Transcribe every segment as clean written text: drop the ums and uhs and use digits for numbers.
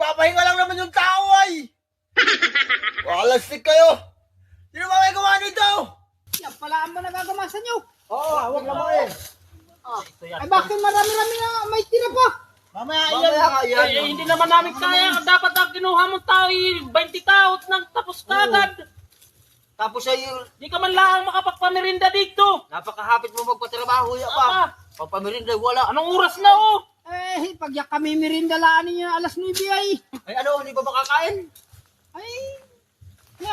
Nagpapahinga lang naman yung tao ay! Walastik kayo! Sino ba may gawa nito? Yan pala ang mga nagagamasan nyo. Oo, huwag naman eh. Ay bakit marami-rami na may tira pa? Mamaya Ay, hindi naman namin kaya. Dapat ang kinuha mong tao, 20 tao at nang tapos kagad. Tapos ay, Di ka man lang makapagpamirinda dito. napakahapit mo magpatrabaho ya pa. Apa? Pampamirinda, wala. Anong oras na oh? Pag yak kami merindalaan ninyo alas 9 ay. Ay ano, hindi ba makakain? Ay,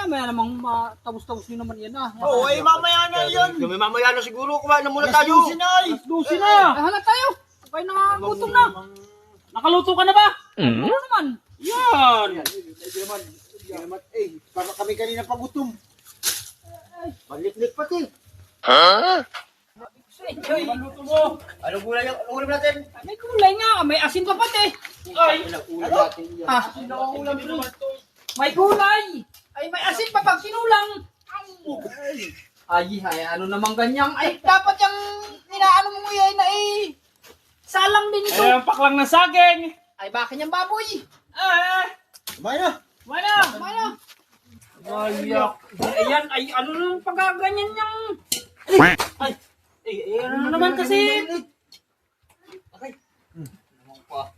maya namang matapos-tapos nyo naman yan ah. Oo, ay mamaya na yun. Kami mamaya na siguro, kumain na muna tayo. Dusi na. Ay, hala tayo. Kaya gutom na. Nakaluto ka na ba? Ano naman? Yan. Para kami kanina pagutom. Malit-lit pati. Luto mo. Anong gulay natin? May kulay nga. May asin pa pati. Ay. Ah, may gulay. Ay, may asin pa pag sinulang. Ay, ano naman ganyang. Ay, dapat yung inaano mo yan ay salang din ito. Ay, ang paklang ng saging. Ay, bakit yung baboy? Kumain na. Mana? Ano? Ayak. Ayan, ay ano nang pagaganyan niyang... Ay, ano naman kasi?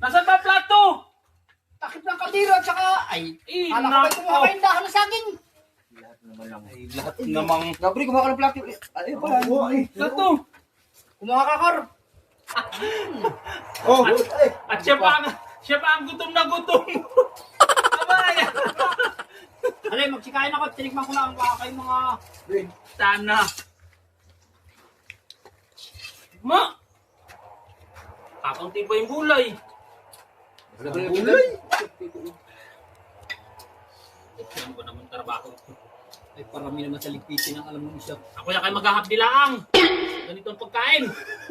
Nasaan ba plato? Takip ng kaldero at saka, ay, kala ko may kumuha kayong dahon ng saging. Lahat namang... Gabri, kumain ka ng plastic. Ay, pala. Plato. Kumuha ka, Kor. Oh, At siya pa ang gutom na gutom. Abay. Alay, magsikain ako. Tinikman ko lang baka kayong mga... Sana. Ma! Kakunti pa yung gulay. gulay. Ano ba naman trabaho? Ay, parami naman sa ligpitin ang alam mo isa. Ako yan kayo maghahapdilaang. Ganito ang pagkain.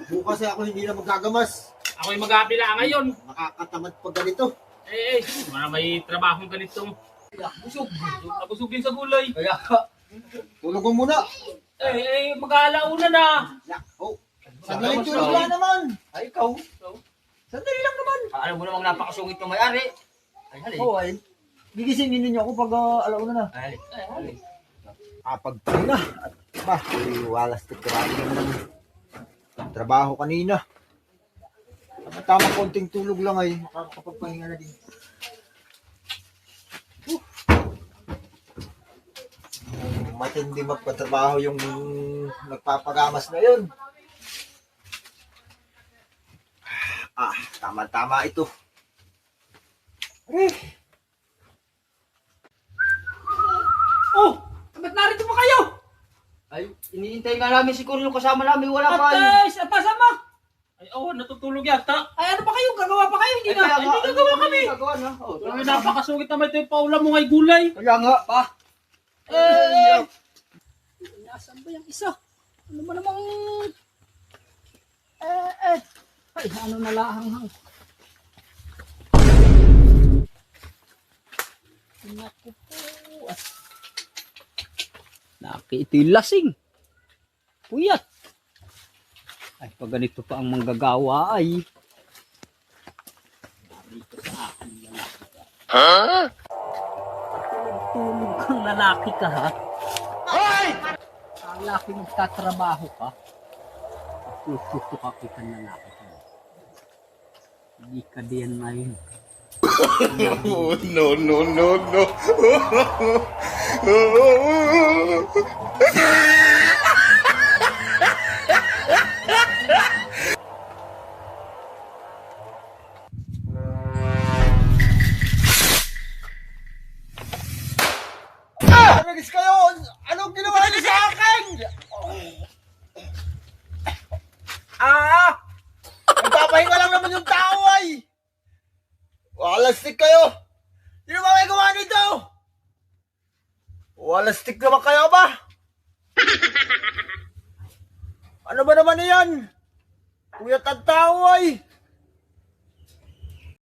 Bukas ay ako hindi na magagamas. Ako yung maghahapdilaang ngayon. Makakatamad pag ganito. Wala may trabahong ganitong busog. Nabusog din sa gulay. Kaya, tulog mo muna. Mag-aalauna na. Oh, sandali tulog lang naman. Ay, ikaw. Sandali lang naman. Alam mo namang napakasungit ng may-ari. Ay, hali. Oo, ay. Gigisingin ninyo ako pag alauna na. Ay, hali. Pagpahinga. At ba, walas tikirami naman ng trabaho kanina. Tama konting tulog lang ay makakapagpahinga na din. Matindi magpatrabaho yung nagpapagamas na yun. Tama-tama ito. Oh! Ba't narito pa kayo? Ay, iniintay nga namin si Kuryo kasama namin. Wala pa. Ay, At pasama! Ay, natutulog yata. Ay, ano pa kayo? Gagawa pa kayo? Hindi na. kaya nga, hindi gagawa kami. Gagawa na. Oh, Ay, napakasungit naman ito yung paulam mo ngay gulay. kaya nga, pa. Nasaan ba yung isa? Ano ba namang... Ay, ano na lahanghang. Naku po. Naki, ito'y lasing. Puyat. Ay, pag ganito pa ang manggagawa ay... Dito sa akin lalaki ka. Tulog kang lalaki ka ha? Hoy! Ang laki magtatrabaho ka. Tutuka kita ng lalaki ka. Hindi ka diyan na yun. Oh, no, no, no, no. Nagis kayo! Anong ginawa niyo sa akin? Nagpapahinga lang naman yung tao ay! Walastik kayo! Sino ba may gawa nito? Walastik naman kayo ba? Ano ba naman yan? Kuyat ang tao ay!